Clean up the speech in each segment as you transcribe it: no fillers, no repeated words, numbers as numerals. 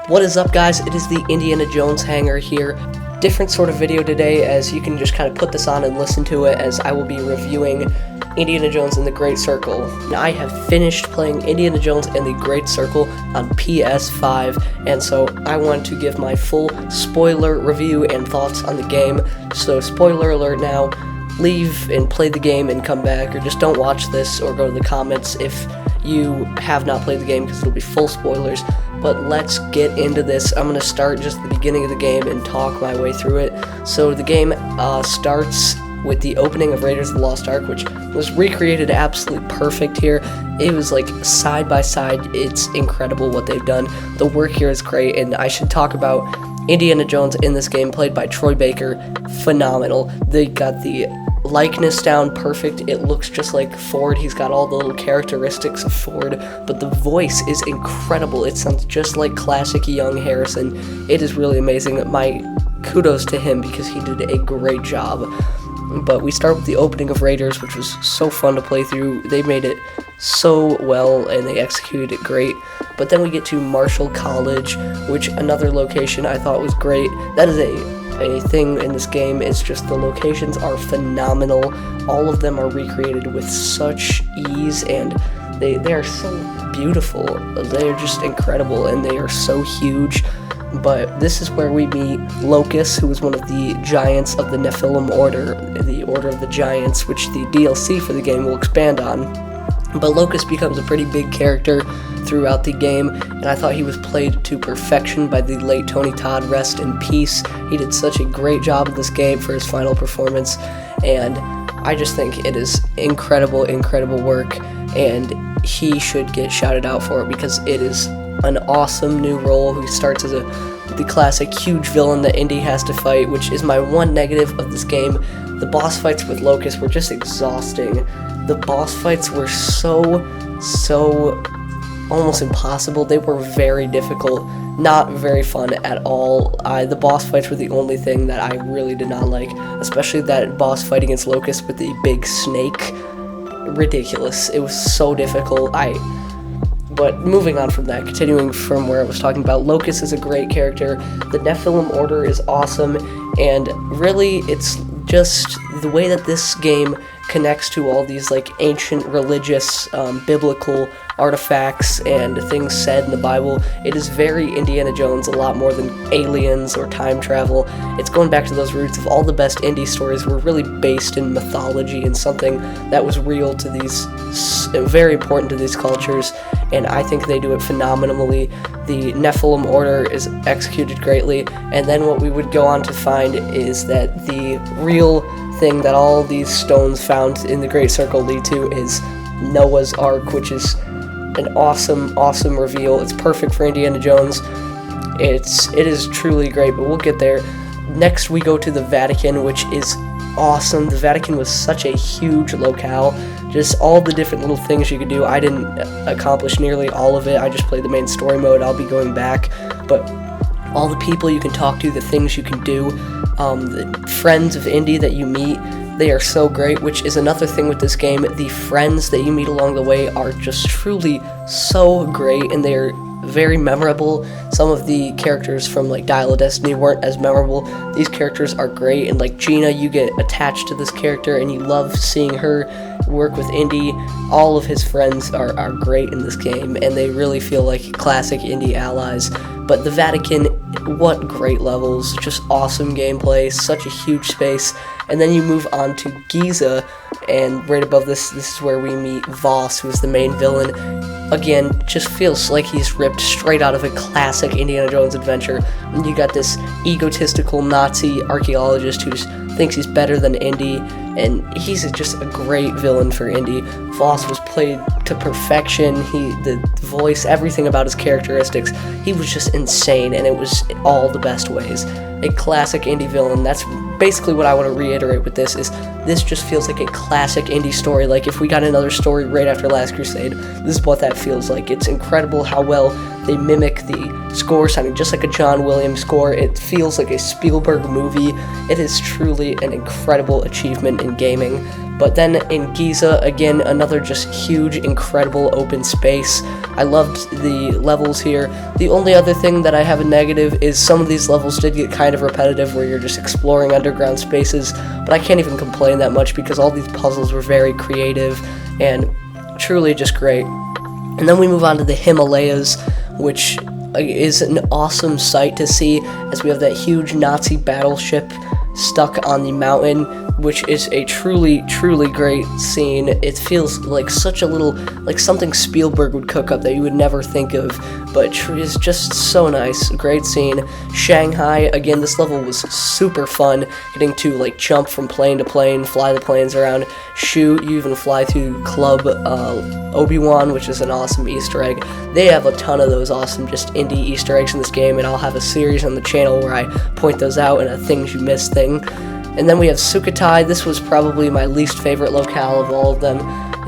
What is up, guys? It is the Indiana Jones hanger here. Different sort of video today, as you can just kind of put this on and listen to it, as I will be reviewing Indiana Jones and the Great Circle. And I have finished playing Indiana Jones and the Great Circle on PS5, and so I want to give my full spoiler review and thoughts on the game. So spoiler alert now, leave and play the game and come back, or just don't watch this or go to the comments if you have not played the game, because it'll be full spoilers. But let's get into this. I'm going to start just at the beginning of the game and talk my way through it. So the game starts with the opening of Raiders of the Lost Ark, which was recreated absolutely perfect here. It was like side by side. It's incredible what they've done. The work here is great, and I should talk about Indiana Jones in this game, played by Troy Baker. Phenomenal. They got the likeness down perfect. It looks just like Ford. He's got all the little characteristics of Ford, but the voice is incredible. It sounds just like classic young Harrison. It is really amazing. My kudos to him, because he did a great job. But we start with the opening of Raiders, which was so fun to play through. They made it so well, and they executed it great. But then we get to Marshall College, which another location I thought was great. That is a thing in this game. It's just the locations are phenomenal. All of them are recreated with such ease, and they are so beautiful. They are just incredible, and they are so huge. But this is where we meet Locust, who is one of the giants of the Nephilim Order, the Order of the Giants, which the DLC for the game will expand on. But Locust becomes a pretty big character throughout the game, and I thought he was played to perfection by the late Tony Todd. Rest in peace. He did such a great job in this game for his final performance, and I just think it is incredible work, and he should get shouted out for it, because it is an awesome new role. He starts as the classic huge villain that Indy has to fight, which is my one negative of this game. The boss fights with Locust were just exhausting. The boss fights were so almost impossible. They were very difficult, not very fun at all. The boss fights were the only thing that I really did not like, especially that boss fight against Locust with the big snake. Ridiculous. It was so difficult. But moving on from that, continuing from where I was talking about, Locust is a great character. The Nephilim Order is awesome, and really it's just the way that this game connects to all these like ancient religious biblical artifacts and things said in the Bible. It is very Indiana Jones, a lot more than aliens or time travel. It's going back to those roots of all the best Indy stories were really based in mythology and something that was real to these, very important to these cultures, and I think they do it phenomenally. The Nephilim Order is executed greatly, and then what we would go on to find is that the real thing that all these stones found in the Great Circle lead to is Noah's Ark, which is an awesome reveal. It's perfect for Indiana Jones. It is truly great, but we'll get there. Next we go to the Vatican, which is awesome. The Vatican was such a huge locale. Just all the different little things you could do. I didn't accomplish nearly all of it. I just played the main story mode. I'll be going back, but all the people you can talk to, the things you can do, the friends of Indy that you meet, they are so great, which is another thing with this game. The friends that you meet along the way are just truly so great, and they're very memorable. Some of the characters from like Dial of Destiny weren't as memorable. These characters are great, and like Gina, you get attached to this character and you love seeing her work with Indy. All of his friends are great in this game, and they really feel like classic Indy allies. But the Vatican, what great levels, just awesome gameplay, such a huge space. And then you move on to Giza, and right above this is where we meet Voss, who is the main villain. Again, just feels like he's ripped straight out of a classic Indiana Jones adventure. And you got this egotistical Nazi archaeologist who thinks he's better than Indy, and he's just a great villain for Indy. Voss was played to perfection. The voice, everything about his characteristics, he was just insane, and it was in all the best ways. A classic Indy villain. That's basically what I want to reiterate with this, is this just feels like a classic Indy story. Like if we got another story right after Last Crusade, this is what that feels like. It's incredible how well they mimic the score, sounding just like a John Williams score. It feels like a Spielberg movie. It is truly an incredible achievement in gaming. But then in Giza, again, another just huge, incredible open space. I loved the levels here. The only other thing that I have a negative is some of these levels did get kind of repetitive, where you're just exploring underground spaces, but I can't even complain that much because all these puzzles were very creative and truly just great. And then we move on to the Himalayas, which is an awesome sight to see, as we have that huge Nazi battleship stuck on the mountain, which is a truly, truly great scene. It feels like such a little, like something Spielberg would cook up that you would never think of, but is just so nice. Great scene. Shanghai, again, this level was super fun, getting to like jump from plane to plane, fly the planes around, shoot, you even fly through Club Obi-Wan, which is an awesome Easter egg. They have a ton of those awesome just indie Easter eggs in this game, and I'll have a series on the channel where I point those out in a things you missed thing. And then we have Sukhothai. This was probably my least favorite locale of all of them.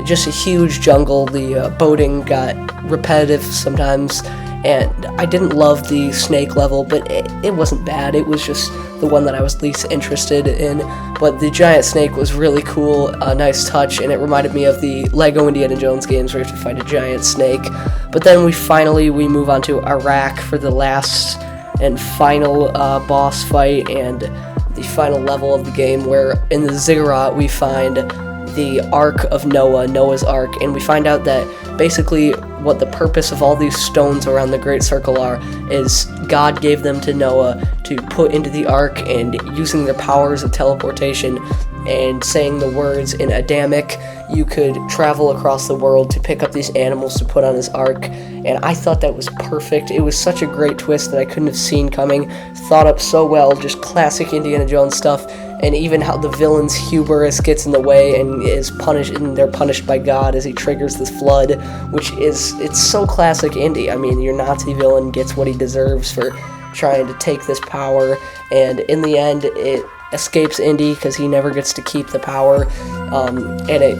Just a huge jungle. The boating got repetitive sometimes, and I didn't love the snake level, but it wasn't bad. It was just the one that I was least interested in. But the giant snake was really cool, a nice touch, and it reminded me of the Lego Indiana Jones games where you have to fight a giant snake. But then we move on to Iraq for the last and final boss fight and the final level of the game, where in the ziggurat we find the Ark of Noah, Noah's Ark, and we find out that basically what the purpose of all these stones around the Great Circle are is God gave them to Noah to put into the Ark, and using their powers of teleportation and saying the words in Adamic, you could travel across the world to pick up these animals to put on his ark, and I thought that was perfect. It was such a great twist that I couldn't have seen coming, thought up so well, just classic Indiana Jones stuff, and even how the villain's hubris gets in the way and is punished, and they're punished by God as he triggers this flood, it's so classic Indy. I mean, your Nazi villain gets what he deserves for trying to take this power, and in the end, it escapes Indy because he never gets to keep the power, and it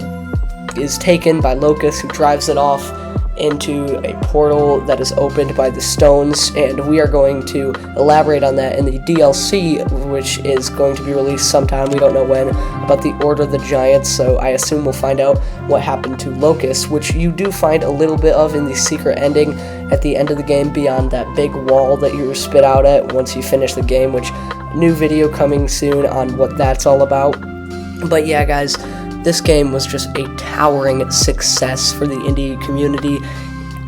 is taken by Locust, who drives it off into a portal that is opened by the stones, and we are going to elaborate on that in the DLC, which is going to be released sometime, we don't know when, about the Order of the Giants, so I assume we'll find out what happened to Locust, which you do find a little bit of in the secret ending at the end of the game, beyond that big wall that you were spit out at once you finish the game, which new video coming soon on what that's all about. But yeah, guys, this game was just a towering success for the indie community.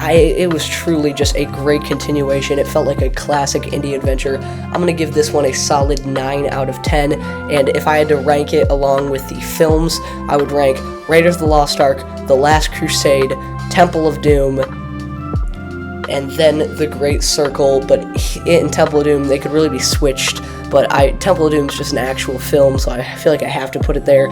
It was truly just a great continuation. It felt like a classic indie adventure. I'm going to give this one a solid 9 out of 10, and if I had to rank it along with the films, I would rank Raiders of the Lost Ark, The Last Crusade, Temple of Doom, and then The Great Circle. But in Temple of Doom, they could really be switched, but Temple of Doom is just an actual film, so I feel like I have to put it there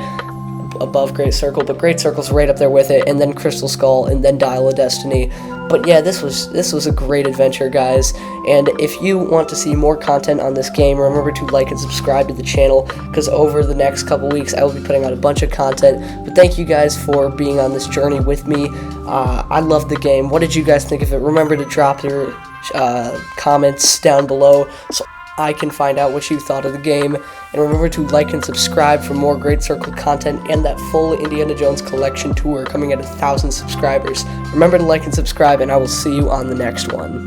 above Great Circle, but Great Circle's right up there with it, and then Crystal Skull, and then Dial of Destiny. But yeah, this was a great adventure, guys, and if you want to see more content on this game, remember to like and subscribe to the channel, because over the next couple weeks, I will be putting out a bunch of content. But thank you guys for being on this journey with me. I love the game. What did you guys think of it? Remember to drop your comments down below, so I can find out what you thought of the game, and remember to like and subscribe for more Great Circle content and that full Indiana Jones collection tour coming at 1,000 subscribers. Remember to like and subscribe, and I will see you on the next one.